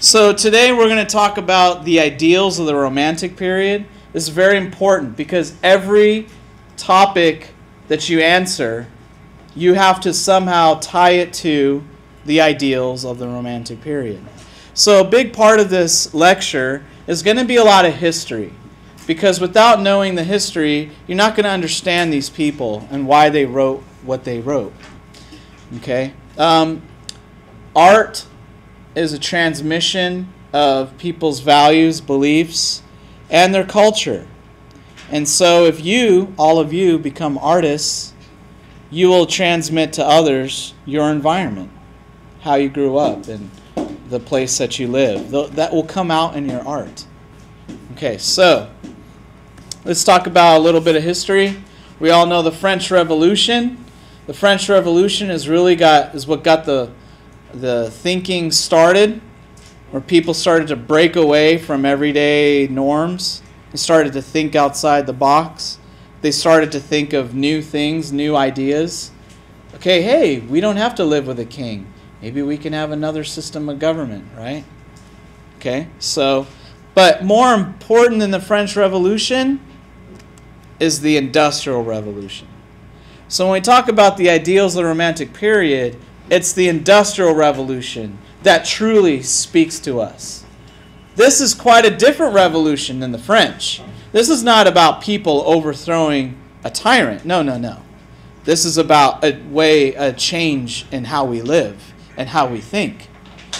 So today we're going to talk about the ideals of the Romantic period. This is very important because every topic that you answer, you have to somehow tie it to the ideals of the Romantic period. So a big part of this lecture is going to be a lot of history, because without knowing the history, you're not going to understand these people and why they wrote what they wrote. Okay? Art is a transmission of people's values, beliefs, and their culture. And so if you, all of you, become artists, you will transmit to others your environment, how you grew up, and the place that you live. That will come out in your art. Okay, so let's talk about a little bit of history. We all know the French Revolution. The French Revolution is what got the thinking started, where people started to break away from everyday norms. They started to think outside the box. They started to think of new things, new ideas. Okay, hey, we don't have to live with a king. Maybe we can have another system of government, right? Okay, so, but more important than the French Revolution is the Industrial Revolution. So when we talk about the ideals of the Romantic period, it's the Industrial Revolution that truly speaks to us. This is quite a different revolution than the French. This is not about people overthrowing a tyrant. No, no, no. This is about a change in how we live and how we think.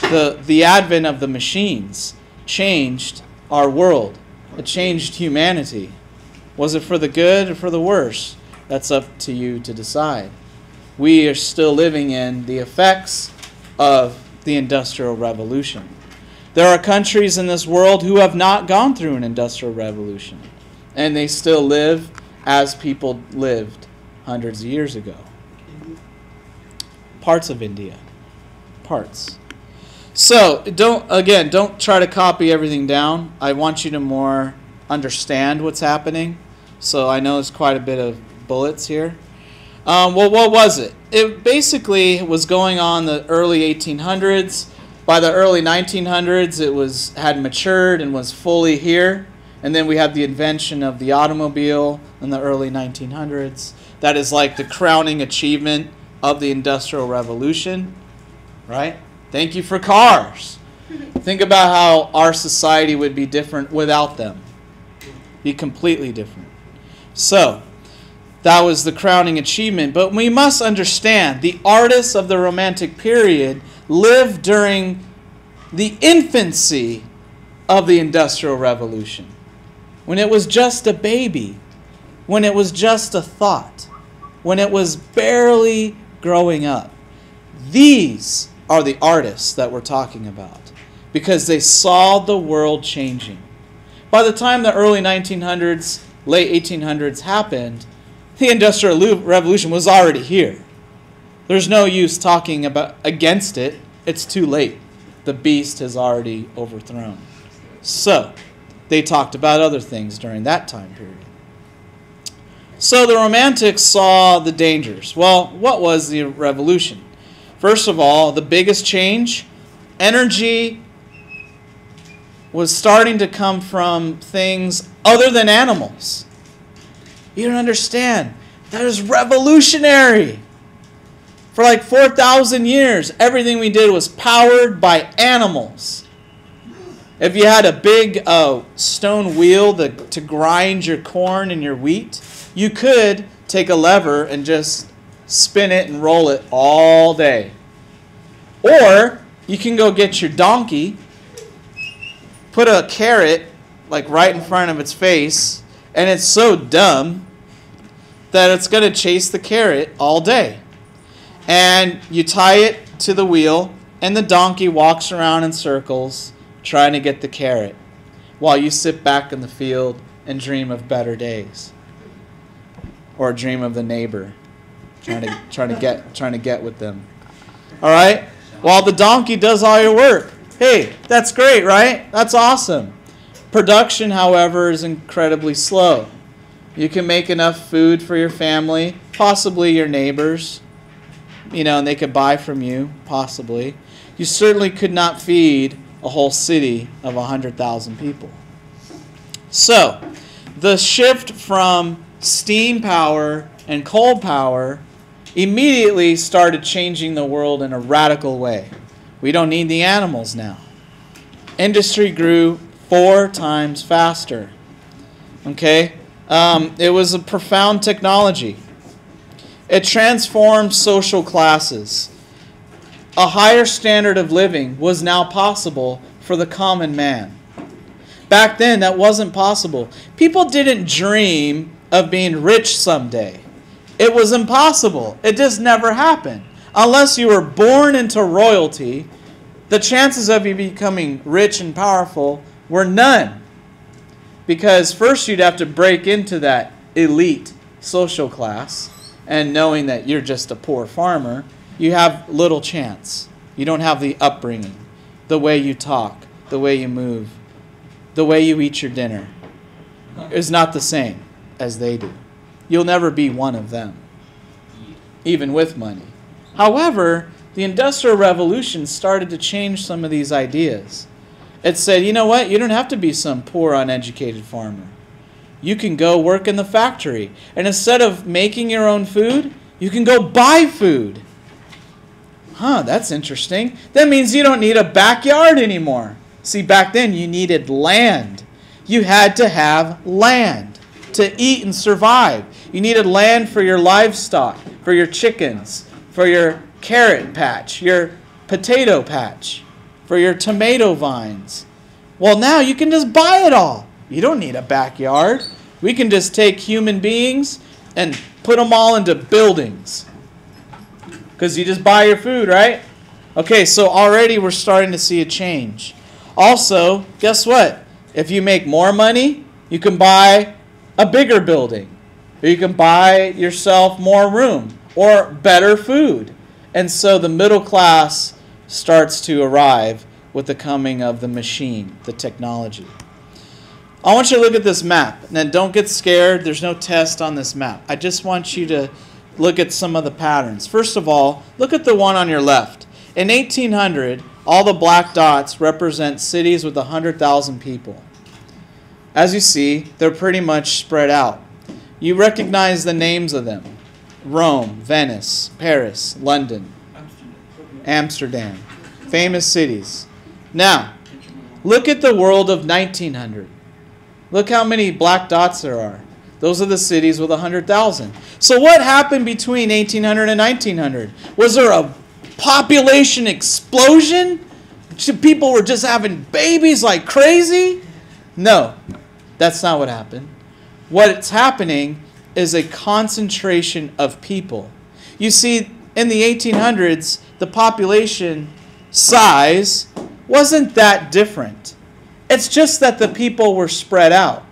The advent of the machines changed our world. It changed humanity. Was it for the good or for the worse? That's up to you to decide. We are still living in the effects of the Industrial Revolution. There are countries in this world who have not gone through an Industrial Revolution, and they still live as people lived hundreds of years ago. Parts of India. Parts. So, don't try to copy everything down. I want you to more understand what's happening. So I know there's quite a bit of bullets here. Well, what was it? It basically was going on the early 1800s. By the early 1900s, it had matured and was fully here. And then we had the invention of the automobile in the early 1900s. That is like the crowning achievement of the Industrial Revolution, right? Thank you for cars. Think about how our society would be different without them. Be completely different. So, that was the crowning achievement. But we must understand, the artists of the Romantic period lived during the infancy of the Industrial Revolution, when it was just a baby, when it was just a thought, when it was barely growing up. These are the artists that we're talking about, because they saw the world changing. By the time the early 1900s, late 1800s happened, the Industrial Revolution was already here. There's no use talking against it. It's too late. The beast has already overthrown. So, they talked about other things during that time period. So the Romantics saw the dangers. Well, what was the revolution? First of all, the biggest change, energy was starting to come from things other than animals. You don't understand. That is revolutionary. For like 4,000 years, everything we did was powered by animals. If you had a big stone wheel to grind your corn and your wheat, you could take a lever and just spin it and roll it all day. Or you can go get your donkey, put a carrot like right in front of its face, and it's so dumb that it's going to chase the carrot all day. And you tie it to the wheel, and the donkey walks around in circles trying to get the carrot, while you sit back in the field and dream of better days, or dream of the neighbor, trying to get with them. All right, while the donkey does all your work. Hey, that's great, right? That's awesome. Production, however, is incredibly slow. You can make enough food for your family, possibly your neighbors, and they could buy from you, possibly. You certainly could not feed a whole city of 100,000 people. So, the shift from steam power and coal power immediately started changing the world in a radical way. We don't need the animals now. Industry grew 4 times faster. Okay? It was a profound technology. It transformed social classes. A higher standard of living was now possible for the common man. Back then, that wasn't possible. People didn't dream of being rich someday. It was impossible. It just never happened. Unless you were born into royalty, the chances of you becoming rich and powerful were none. Because first you'd have to break into that elite social class, and knowing that you're just a poor farmer, you have little chance. You don't have the upbringing, the way you talk, the way you move, the way you eat your dinner is not the same as they do. You'll never be one of them, even with money. However, the Industrial Revolution started to change some of these ideas. It said, you know what? You don't have to be some poor, uneducated farmer. You can go work in the factory. And instead of making your own food, you can go buy food. That's interesting. That means you don't need a backyard anymore. See, back then you needed land. You had to have land to eat and survive. You needed land for your livestock, for your chickens, for your carrot patch, your potato patch, for your tomato vines. Well, now you can just buy it all. You don't need a backyard. We can just take human beings and put them all into buildings. Because you just buy your food, right? Okay, so already we're starting to see a change. Also, guess what? If you make more money, you can buy a bigger building. Or you can buy yourself more room or better food. And so the middle class starts to arrive with the coming of the machine, the technology. I want you to look at this map. Now, don't get scared. There's no test on this map. I just want you to look at some of the patterns. First of all, look at the one on your left. In 1800, all the black dots represent cities with 100,000 people. As you see, they're pretty much spread out. You recognize the names of them. Rome, Venice, Paris, London, Amsterdam. Famous cities. Now, look at the world of 1900. Look how many black dots there are. Those are the cities with 100,000. So what happened between 1800 and 1900? Was there a population explosion? People were just having babies like crazy? No, that's not what happened. What's happening is a concentration of people. You see, in the 1800s, the population size wasn't that different. It's just that the people were spread out.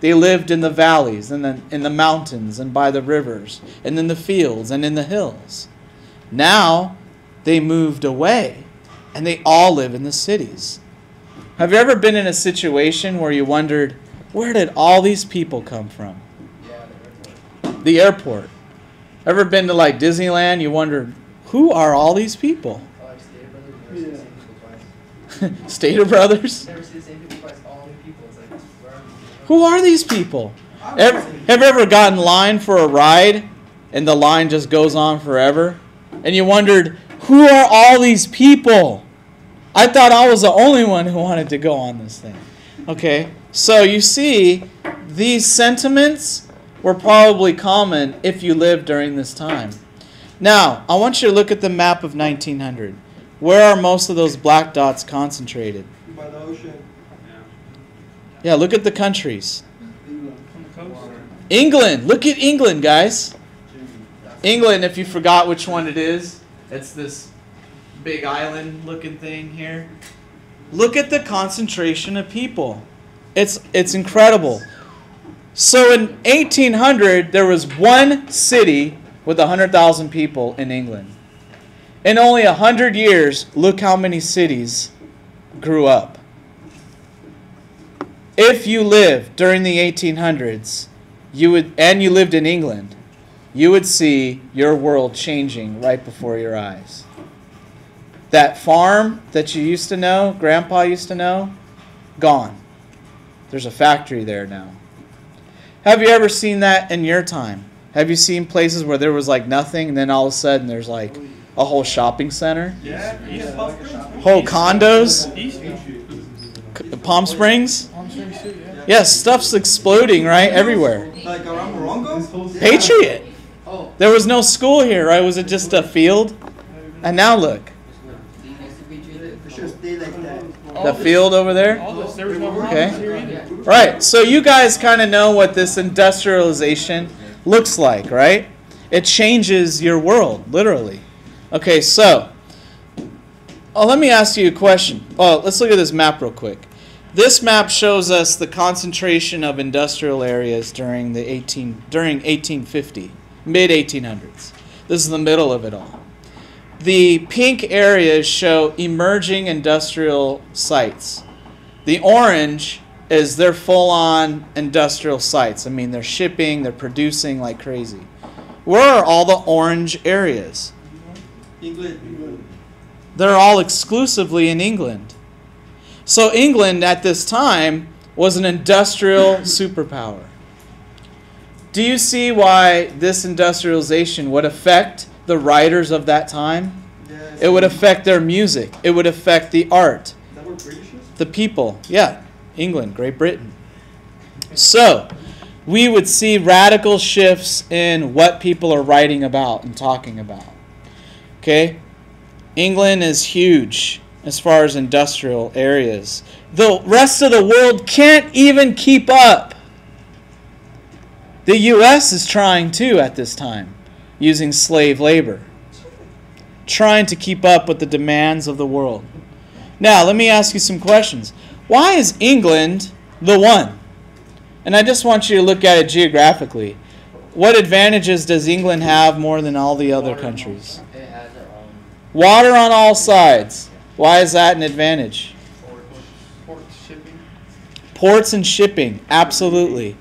They lived in the valleys and in the mountains and by the rivers and in the fields and in the hills. Now they moved away and they all live in the cities. Have you ever been in a situation where you wondered, where did all these people come from? Yeah, the airport. Ever been to like Disneyland? You wondered, who are all these people? Stater Brothers? Never see the same people twice. All new people. It's like, where are these people? Who are these people? Have you ever gotten in line for a ride and the line just goes on forever? And you wondered, who are all these people? I thought I was the only one who wanted to go on this thing. Okay, so you see, these sentiments were probably common if you lived during this time. Now, I want you to look at the map of 1900. Where are most of those black dots concentrated? By the ocean. Yeah, look at the countries. England. Look at England, guys. England, if you forgot which one it is, it's this big island-looking thing here. Look at the concentration of people. It's incredible. So in 1800, there was one city with 100,000 people in England. In only 100 years, look how many cities grew up. If you lived during the 1800s, you lived in England, you would see your world changing right before your eyes. That farm that you used to know, Grandpa used to know, gone. There's a factory there now. Have you ever seen that in your time? Have you seen places where there was like nothing and then all of a sudden there's like a whole shopping center? Yeah. Whole condos? Palm Springs? Yes, stuff's exploding, right? Everywhere. Like around Morongo? Patriot. There was no school here, right? Was it just a field? And now look. The field over there? Okay. Right. So you guys kind of know what this industrialization looks like, right? It changes your world, literally. Okay, so let me ask you a question. Oh, let's look at this map real quick. This map shows us the concentration of industrial areas during 1850, mid 1800s. This is the middle of it all. The pink areas show emerging industrial sites. The orange is their full-on industrial sites. I mean, they're shipping, they're producing like crazy. Where are all the orange areas? England. They're all exclusively in England. So England at this time was an industrial superpower. Do you see why this industrialization would affect the writers of that time? Yes. It would affect their music. It would affect the art. That were British? The people. Yeah. England, Great Britain. So, we would see radical shifts in what people are writing about and talking about. Okay? England is huge as far as industrial areas. The rest of the world can't even keep up. The U.S. is trying too at this time, using slave labor, trying to keep up with the demands of the world. Now, let me ask you some questions. Why is England the one? And I just want you to look at it geographically. What advantages does England have more than all the other countries? It has their own Water on all sides. Why is that an advantage? Ports and shipping, absolutely.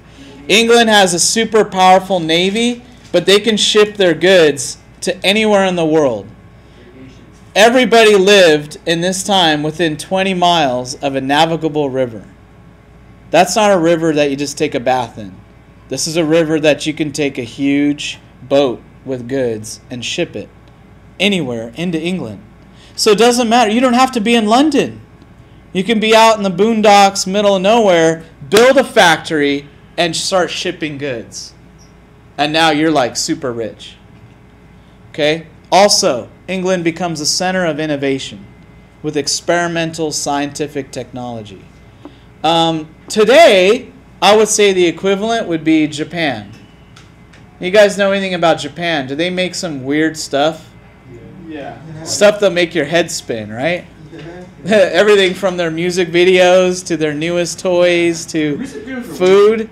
England has a super powerful navy, but they can ship their goods to anywhere in the world. Everybody lived in this time within 20 miles of a navigable river. That's not a river that you just take a bath in. This is a river that you can take a huge boat with goods and ship it anywhere into England. So it doesn't matter. You don't have to be in London. You can be out in the boondocks, middle of nowhere, build a factory, and start shipping goods. And now you're like super rich. Okay? Also, England becomes a center of innovation with experimental scientific technology. Today, I would say the equivalent would be Japan. You guys know anything about Japan? Do they make some weird stuff? Yeah. Stuff that'll make your head spin, right? Everything from their music videos to their newest toys to food.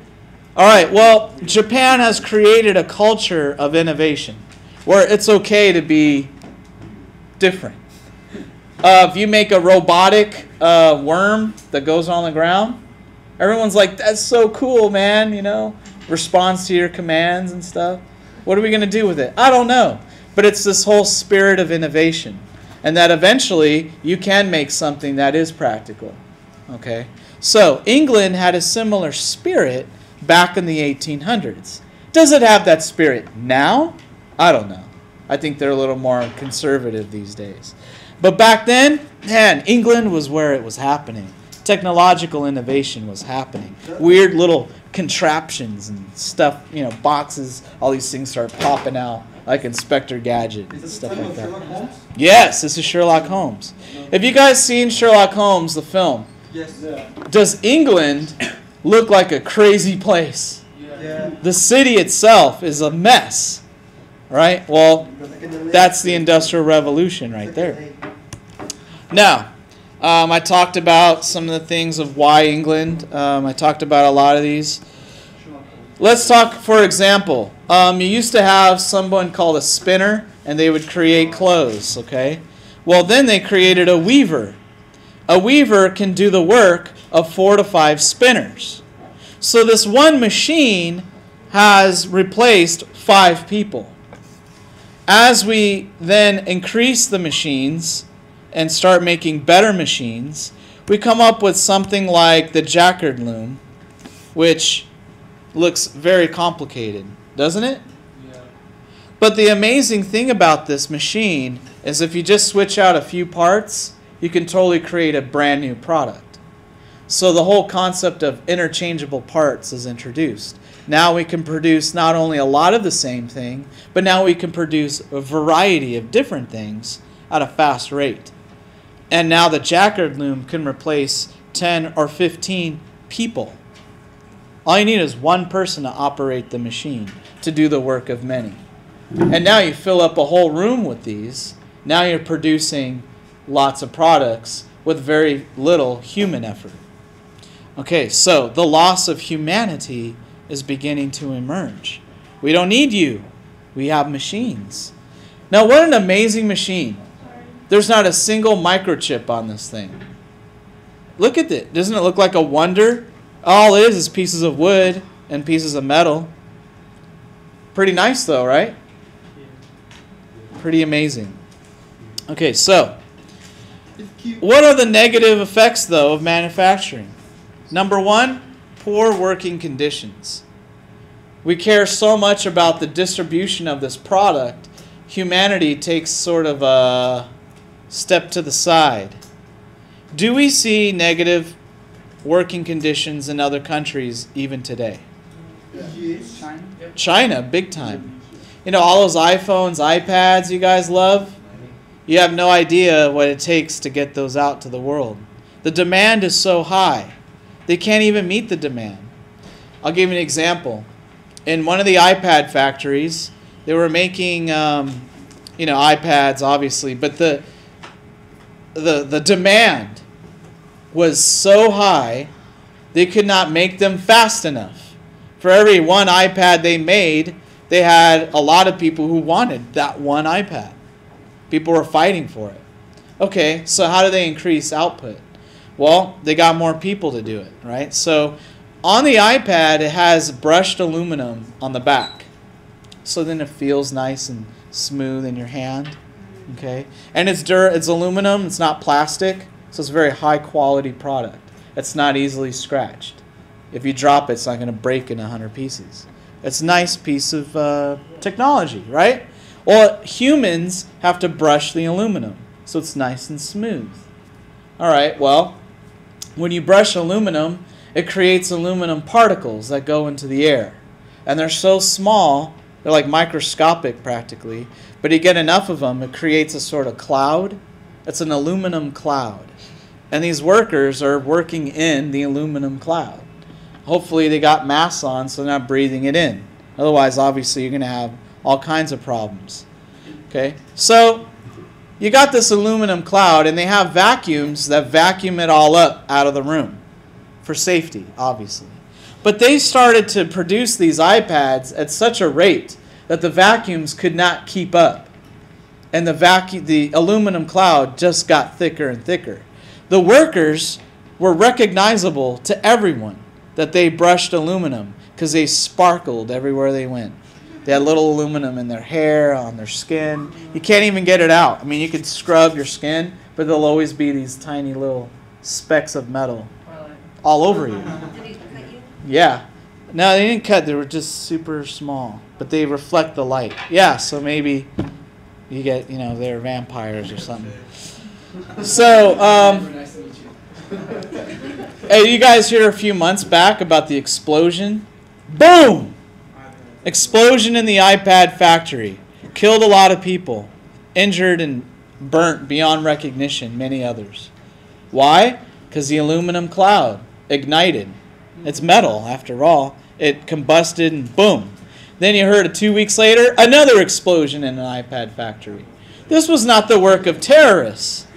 All right, well, Japan has created a culture of innovation where it's okay to be different. If you make a robotic worm that goes on the ground, everyone's like, that's so cool, man, you know, responds to your commands and stuff. What are we going to do with it? I don't know. But it's this whole spirit of innovation. And that eventually you can make something that is practical. Okay? So England had a similar spirit back in the 1800s. Does it have that spirit now? I don't know. I think they're a little more conservative these days. But back then, man, England was where it was happening. Technological innovation was happening. Weird little contraptions and stuff, you know, boxes, all these things start popping out, like Inspector Gadget and stuff like that. Sherlock Holmes? Yes, this is Sherlock Holmes. Have you guys seen Sherlock Holmes, the film? Yes. Does England look like a crazy place? Yeah. The city itself is a mess, right? Well, that's the Industrial Revolution right there. Now, I talked about some of the things of why England. I talked about a lot of these. Let's talk, for example, you used to have someone called a spinner, and they would create clothes, okay? Well, then they created a weaver. A weaver can do the work of 4 to 5 spinners. So this one machine has replaced 5 people. As we then increase the machines and start making better machines, we come up with something like the Jacquard loom, which looks very complicated, doesn't it? Yeah. But the amazing thing about this machine is if you just switch out a few parts, you can totally create a brand new product. So the whole concept of interchangeable parts is introduced. Now we can produce not only a lot of the same thing, but now we can produce a variety of different things at a fast rate. And now the Jacquard loom can replace 10 or 15 people. All you need is one person to operate the machine to do the work of many. And now you fill up a whole room with these. Now you're producing lots of products with very little human effort. Okay, so the loss of humanity is beginning to emerge. We don't need you. We have machines. Now, what an amazing machine. There's not a single microchip on this thing. Look at it. Doesn't it look like a wonder? All it is pieces of wood and pieces of metal. Pretty nice though, right? Pretty amazing. Okay, so what are the negative effects though of manufacturing? Number one, poor working conditions. We care so much about the distribution of this product, humanity takes sort of a step to the side. Do we see negative working conditions in other countries even today? Yes. China, big time. You know, all those iPhones, iPads you guys love? You have no idea what it takes to get those out to the world. The demand is so high. They can't even meet the demand. I'll give you an example. In one of the iPad factories, they were making, iPads, obviously, but the demand was so high, they could not make them fast enough. For every one iPad they made, they had a lot of people who wanted that one iPad. People were fighting for it. Okay, so how do they increase output? Well, they got more people to do it, right? So on the iPad, it has brushed aluminum on the back. So then it feels nice and smooth in your hand. Okay, and it's aluminum, it's not plastic, so it's a very high quality product. It's not easily scratched. If you drop it, it's not going to break in 100 pieces. It's a nice piece of technology, right? Well, humans have to brush the aluminum, so it's nice and smooth. All right, well, when you brush aluminum, it creates aluminum particles that go into the air. And they're so small, they're like microscopic practically, but you get enough of them, it creates a sort of cloud. It's an aluminum cloud. And these workers are working in the aluminum cloud. Hopefully they got masks on so they're not breathing it in. Otherwise, obviously, you're going to have all kinds of problems. Okay, so you got this aluminum cloud, and they have vacuums that vacuum it all up out of the room for safety, obviously. But they started to produce these iPads at such a rate that the vacuums could not keep up. And the aluminum cloud just got thicker and thicker. The workers were recognizable to everyone that they brushed aluminum because they sparkled everywhere they went. They had little aluminum in their hair, on their skin. You can't even get it out. I mean, you could scrub your skin, but there'll always be these tiny little specks of metal all over you. Did he cut you? Yeah. No, they didn't cut. They were just super small, but they reflect the light. Yeah, so maybe you get, they're vampires or something. So, Nice to meet you. hey, you guys hear a few months back about the explosion? Boom! Explosion in the iPad factory. Killed a lot of people. Injured and burnt beyond recognition, many others. Why? Because the aluminum cloud ignited. It's metal, after all. It combusted and boom. Then you heard 2 weeks later, another explosion in an iPad factory. This was not the work of terrorists.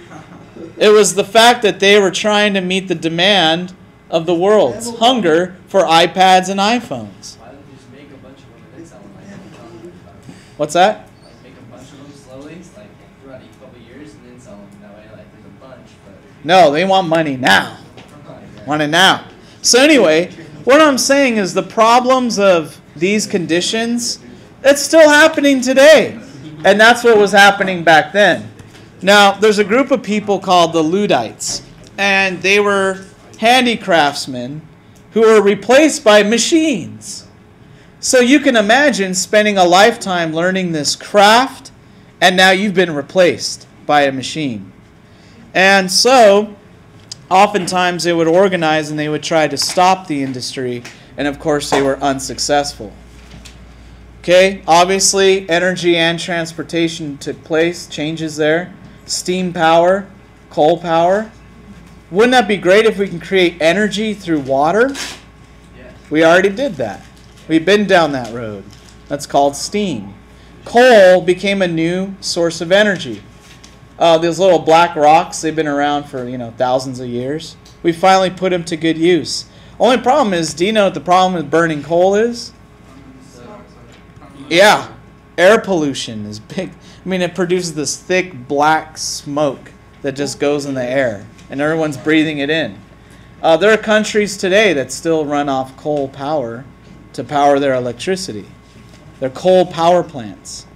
It was the fact that they were trying to meet the demand of the world's hunger for iPads and iPhones. Why don't you just make a bunch of them and then sell them? What's that? Like make a bunch of them slowly, like throughout each couple of years, and then sell them. That way, like there's a bunch. But No, they want money now. Want it now. So anyway, what I'm saying is the problems of these conditions, it's still happening today. And that's what was happening back then. Now, there's a group of people called the Luddites, and they were handicraftsmen who were replaced by machines. So you can imagine spending a lifetime learning this craft, and now you've been replaced by a machine. And so, oftentimes they would organize and they would try to stop the industry, and of course they were unsuccessful. Okay, obviously energy and transportation took place, changes there. Steam power, coal power. Wouldn't that be great if we can create energy through water? Yeah. We already did that. We've been down that road. That's called steam. Coal became a new source of energy. Those little black rocks, they've been around for thousands of years. We finally put them to good use. Only problem is, do you know what the problem with burning coal is? Yeah, air pollution is big. I mean, it produces this thick black smoke that just goes in the air, and everyone's breathing it in. There are countries today that still run off coal power to power their electricity. They're coal power plants.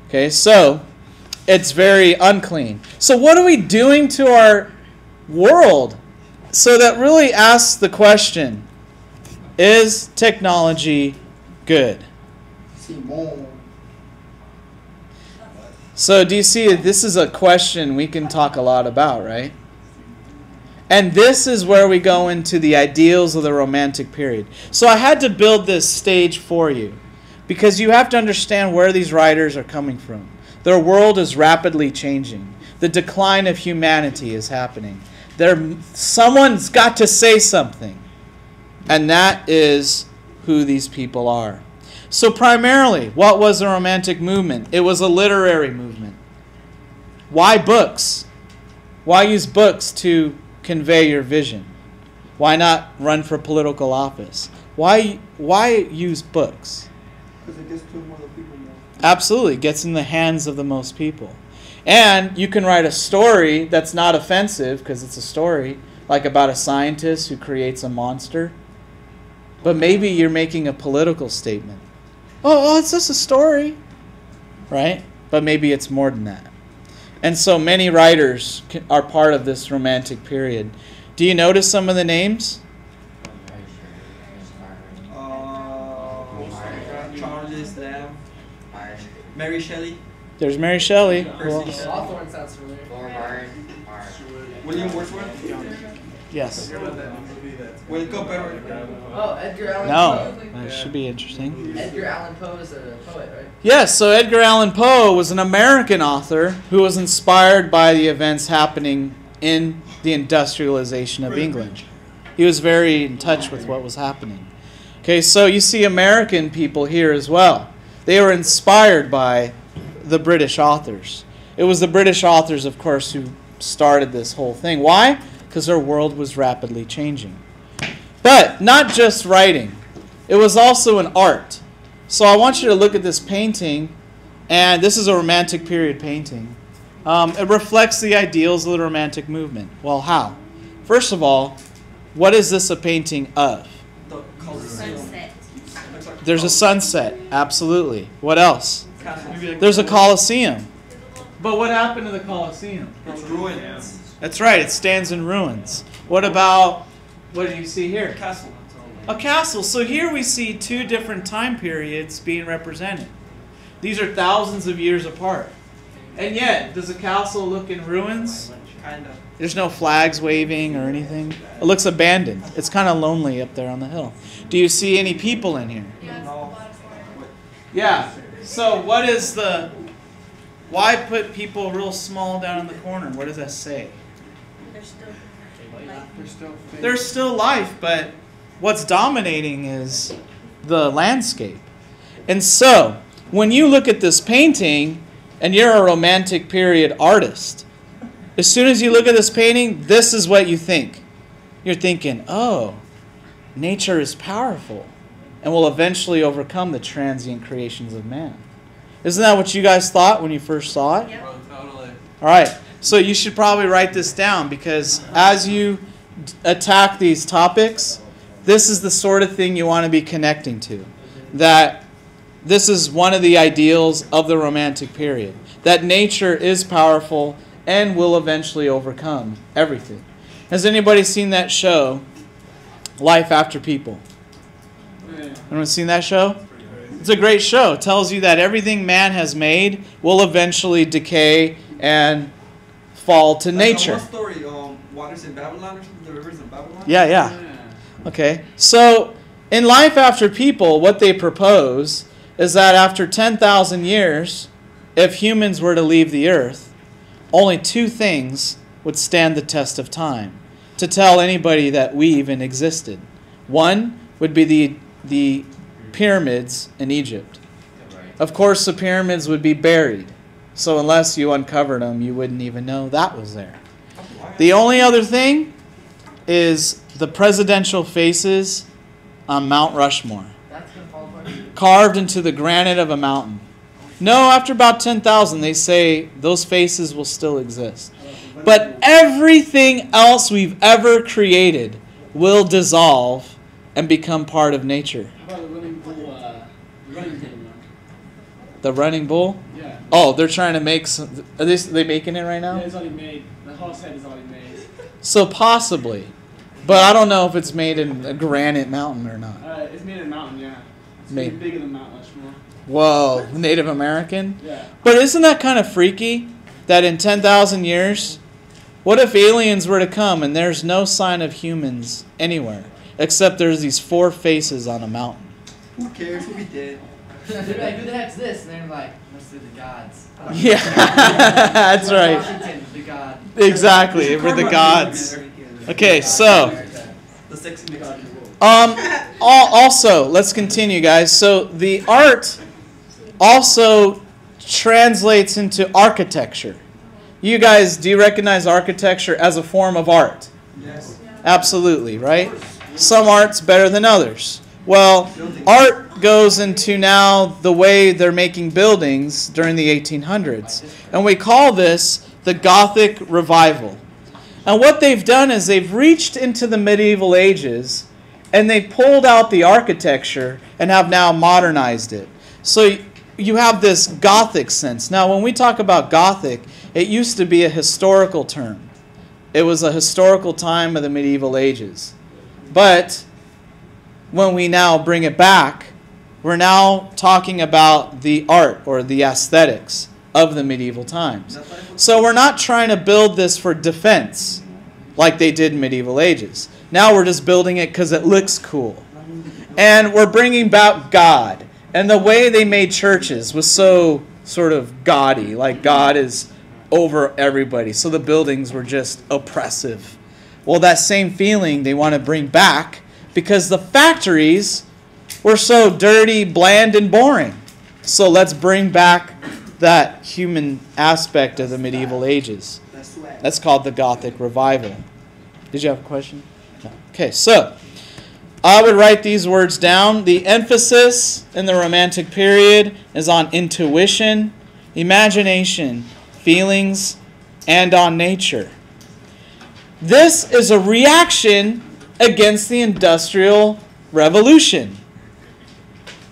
Okay, so it's very unclean. So what are we doing to our world? So that really asks the question, is technology good? So do you see, this is a question we can talk a lot about, right? And this is where we go into the ideals of the Romantic period. So I had to build this stage for you because you have to understand where these writers are coming from. Their world is rapidly changing. The decline of humanity is happening. Someone's got to say something. And that is who these people are. So primarily, what was the Romantic movement? It was a literary movement. Why books? Why use books to convey your vision? Why not run for political office? Why use books? Because it gets to more people more. Absolutely, it gets in the hands of the most people. And you can write a story that's not offensive because it's a story, like about a scientist who creates a monster. But maybe you're making a political statement. Oh, it's just a story, right? But maybe it's more than that. And so many writers are part of this Romantic period. Do you notice some of the names? Charles Lamb, Mary Shelley, There's Mary Shelley. Hawthorne sounds familiar. William Wordsworth, Yes. Will Cooper, Oh, Edgar Allan No. Poe. That should be interesting. Edgar Allan Poe is a poet, right? Yes, so Edgar Allan Poe was an American author who was inspired by the events happening in the industrialization of England. He was very in touch with what was happening. Okay, so you see American people here as well. They were inspired by the British authors. It was the British authors, of course, who started this whole thing. Why? Because their world was rapidly changing. But not just writing. It was also an art. So I want you to look at this painting, and this is a Romantic period painting. It reflects the ideals of the Romantic movement. Well, how? First of all, what is this a painting of? the Colosseum. Sunset. There's a sunset, absolutely. What else? Castle. There's a Colosseum. But what happened to the Colosseum? It's ruins. That's right, it stands in ruins. What about, what do you see here? Castle. A castle. So here we see two different time periods being represented. These are thousands of years apart. And yet, does a castle look in ruins? Kinda. There's no flags waving or anything. It looks abandoned. It's kind of lonely up there on the hill. Do you see any people in here? No. Yeah. So what is the... Why put people real small down in the corner? What does that say? There's still like, There's still life, but what's dominating is the landscape. And so, when you look at this painting, and you're a Romantic period artist, as soon as you look at this painting, this is what you think. You're thinking, oh, nature is powerful and will eventually overcome the transient creations of man. Isn't that what you guys thought when you first saw it? Yep. Oh, totally. All right, so you should probably write this down because as you attack these topics, this is the sort of thing you want to be connecting to. That this is one of the ideals of the Romantic period. That nature is powerful and will eventually overcome everything. Has anybody seen that show, Life After People? Anyone seen that show? It's a great show. It tells you that everything man has made will eventually decay and fall to nature. One story, waters in Babylon or something, the rivers in Babylon? Yeah. Okay. So, in Life After People, what they propose is that after 10,000 years, if humans were to leave the earth, only two things would stand the test of time to tell anybody that we even existed. One would be the pyramids in Egypt. Of course, the pyramids would be buried. So unless you uncovered them, you wouldn't even know that was there. The only other thing is the presidential faces on Mount Rushmore, That's gonna fall apart. carved into the granite of a mountain. No, after about 10,000, they say those faces will still exist. But everything else we've ever created will dissolve and become part of nature. How about the running bull, running bull? The running bull? Yeah. Oh, they're trying to make some... Are they making it right now? Yeah, it's already made. The horse head is already made. So possibly. But I don't know if it's made in a granite mountain or not. It's made in a mountain, yeah. It's Made- bigger than Mount Rushmore. Whoa, Native American? Yeah. But isn't that kind of freaky? That in 10,000 years, what if aliens were to come and there's no sign of humans anywhere, except there's these four faces on a mountain? Who cares? We'll be dead. They're like, who the heck's this? And they're like, must be the gods. Yeah, that's right. Washington, the god. Exactly, we're the gods. Okay, so... The sexy god. Also, let's continue, guys. So the art also translates into architecture. You guys, do you recognize architecture as a form of art? Yes. Absolutely, right? Some art's better than others. Well, art goes into now the way they're making buildings during the 1800s. And we call this the Gothic revival. And what they've done is they've reached into the medieval ages and they've pulled out the architecture and have now modernized it. So you have this Gothic sense. Now, when we talk about Gothic, it used to be a historical term. It was a historical time of the medieval ages. But when we now bring it back, we're now talking about the art or the aesthetics of the medieval times. So we're not trying to build this for defense like they did in medieval ages. Now we're just building it because it looks cool. And we're bringing back God. And the way they made churches was so sort of gaudy, like God is over everybody. So the buildings were just oppressive. Well, that same feeling they want to bring back because the factories were so dirty, bland, and boring. So let's bring back that human aspect of the medieval ages. That's called the Gothic revival. Did you have a question? No. Okay, so I would write these words down. The emphasis in the Romantic period is on intuition, imagination, feelings, and on nature. This is a reaction against the Industrial Revolution.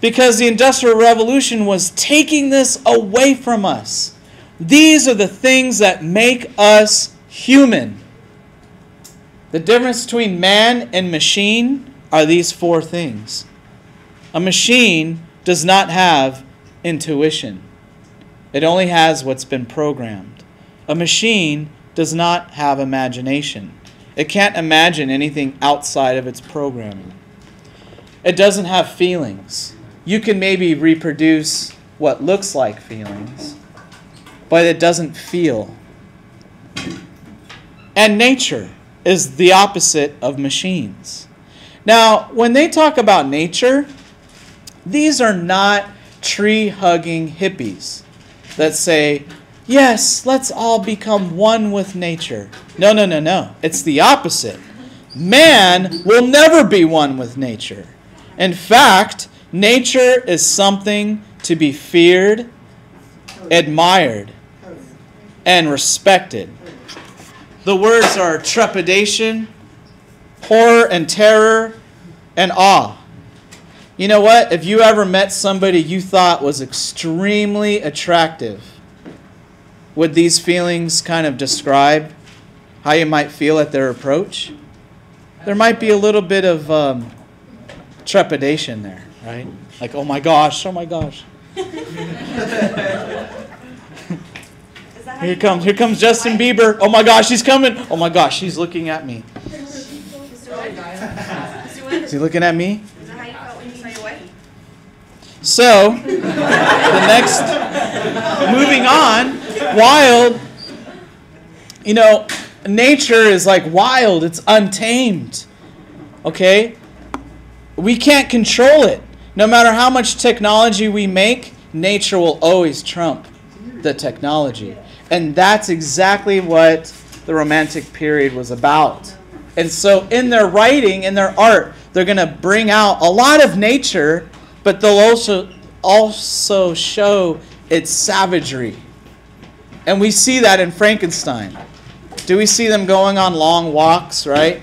Because the Industrial Revolution was taking this away from us. These are the things that make us human. The difference between man and machine are these four things. A machine does not have intuition. It only has what's been programmed. A machine does not have imagination. It can't imagine anything outside of its programming. It doesn't have feelings. You can maybe reproduce what looks like feelings, but it doesn't feel. And nature is the opposite of machines. Now, when they talk about nature, these are not tree-hugging hippies that say, yes, let's all become one with nature. No, no, no, no. It's the opposite. Man will never be one with nature. In fact, nature is something to be feared, admired, and respected. The words are trepidation, horror and terror, and awe. You know what? If you ever met somebody you thought was extremely attractive, would these feelings kind of describe how you might feel at their approach? There might be a little bit of trepidation there, right? Like, oh my gosh, oh my gosh. Here comes Justin Bieber. Oh my gosh, he's coming. Oh my gosh, he's looking at me. Is he looking at me? Is that how you felt when you saw your wife? So, the next, moving on, wild, you know, nature is like wild. It's untamed. Okay? We can't control it. No matter how much technology we make, nature will always trump the technology. And that's exactly what the Romantic period was about. And so in their writing, in their art, they're going to bring out a lot of nature, but they'll also show its savagery. And we see that in Frankenstein. Do we see them going on long walks, right?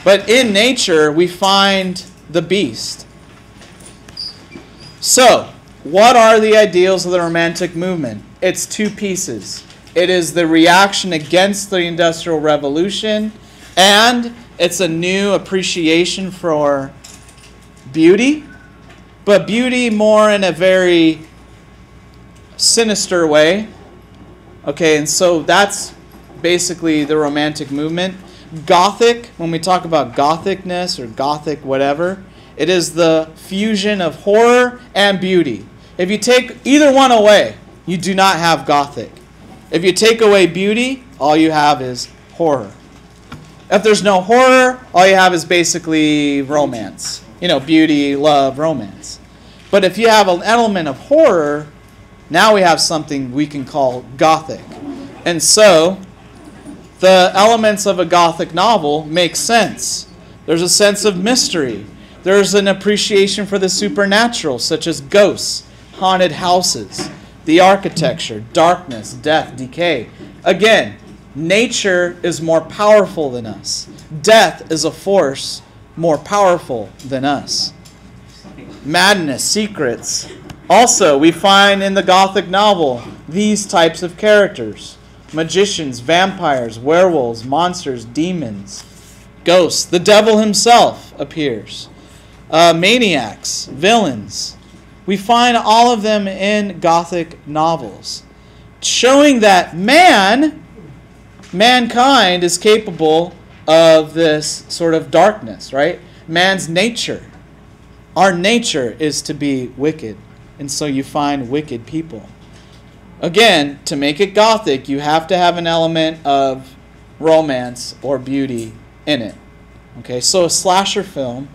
But in nature, we find the beast. So, what are the ideals of the Romantic movement? It's two pieces. It is the reaction against the Industrial Revolution, and it's a new appreciation for beauty, but beauty more in a very sinister way. Okay, and so that's basically the Romantic movement. Gothic, when we talk about Gothicness or Gothic whatever, it is the fusion of horror and beauty. If you take either one away, you do not have Gothic. If you take away beauty, all you have is horror. If there's no horror, all you have is basically romance. You know, beauty, love, romance. But if you have an element of horror, now we have something we can call Gothic. And so, the elements of a Gothic novel make sense. There's a sense of mystery. There's an appreciation for the supernatural, such as ghosts, haunted houses, the architecture, darkness, death, decay. Again, nature is more powerful than us. Death is a force more powerful than us. Madness, secrets. Also, we find in the Gothic novel these types of characters. Magicians, vampires, werewolves, monsters, demons, ghosts. The devil himself appears. Maniacs, villains. We find all of them in Gothic novels, showing that mankind is capable of this sort of darkness, right? Man's nature. Our nature is to be wicked, and so you find wicked people. Again, to make it Gothic, you have to have an element of romance or beauty in it. Okay, so a slasher film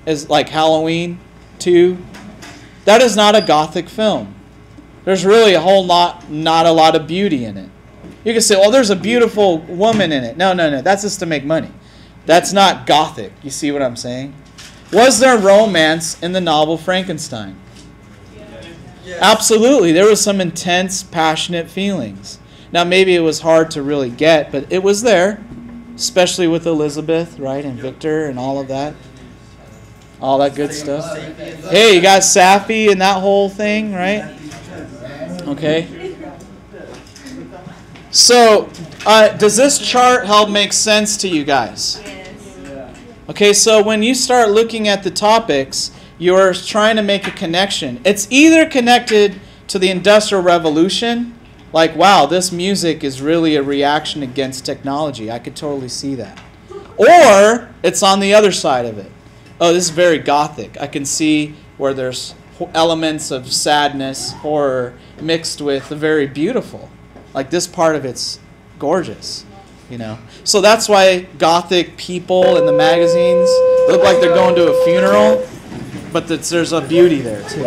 is like Halloween 2. That is not a Gothic film. There's really not a lot of beauty in it. You can say, well, there's a beautiful woman in it. No, that's just to make money. That's not Gothic. You see what I'm saying? Was there romance in the novel Frankenstein? Yes. Absolutely. There was some intense, passionate feelings. Now, maybe it was hard to really get, but it was there, especially with Elizabeth, right, and Victor and all of that. All that good stuff. Hey, you got Sappy and that whole thing, right? Okay. So, does this chart help make sense to you guys? Yes. Okay, so when you start looking at the topics, you're trying to make a connection. It's either connected to the Industrial Revolution, like, wow, this music is really a reaction against technology. I could totally see that. Or it's on the other side of it. Oh, this is very Gothic. I can see where there's elements of sadness, horror, mixed with the very beautiful. Like this part of it's gorgeous, you know. So that's why Gothic people in the magazines look like they're going to a funeral, but there's a beauty there too.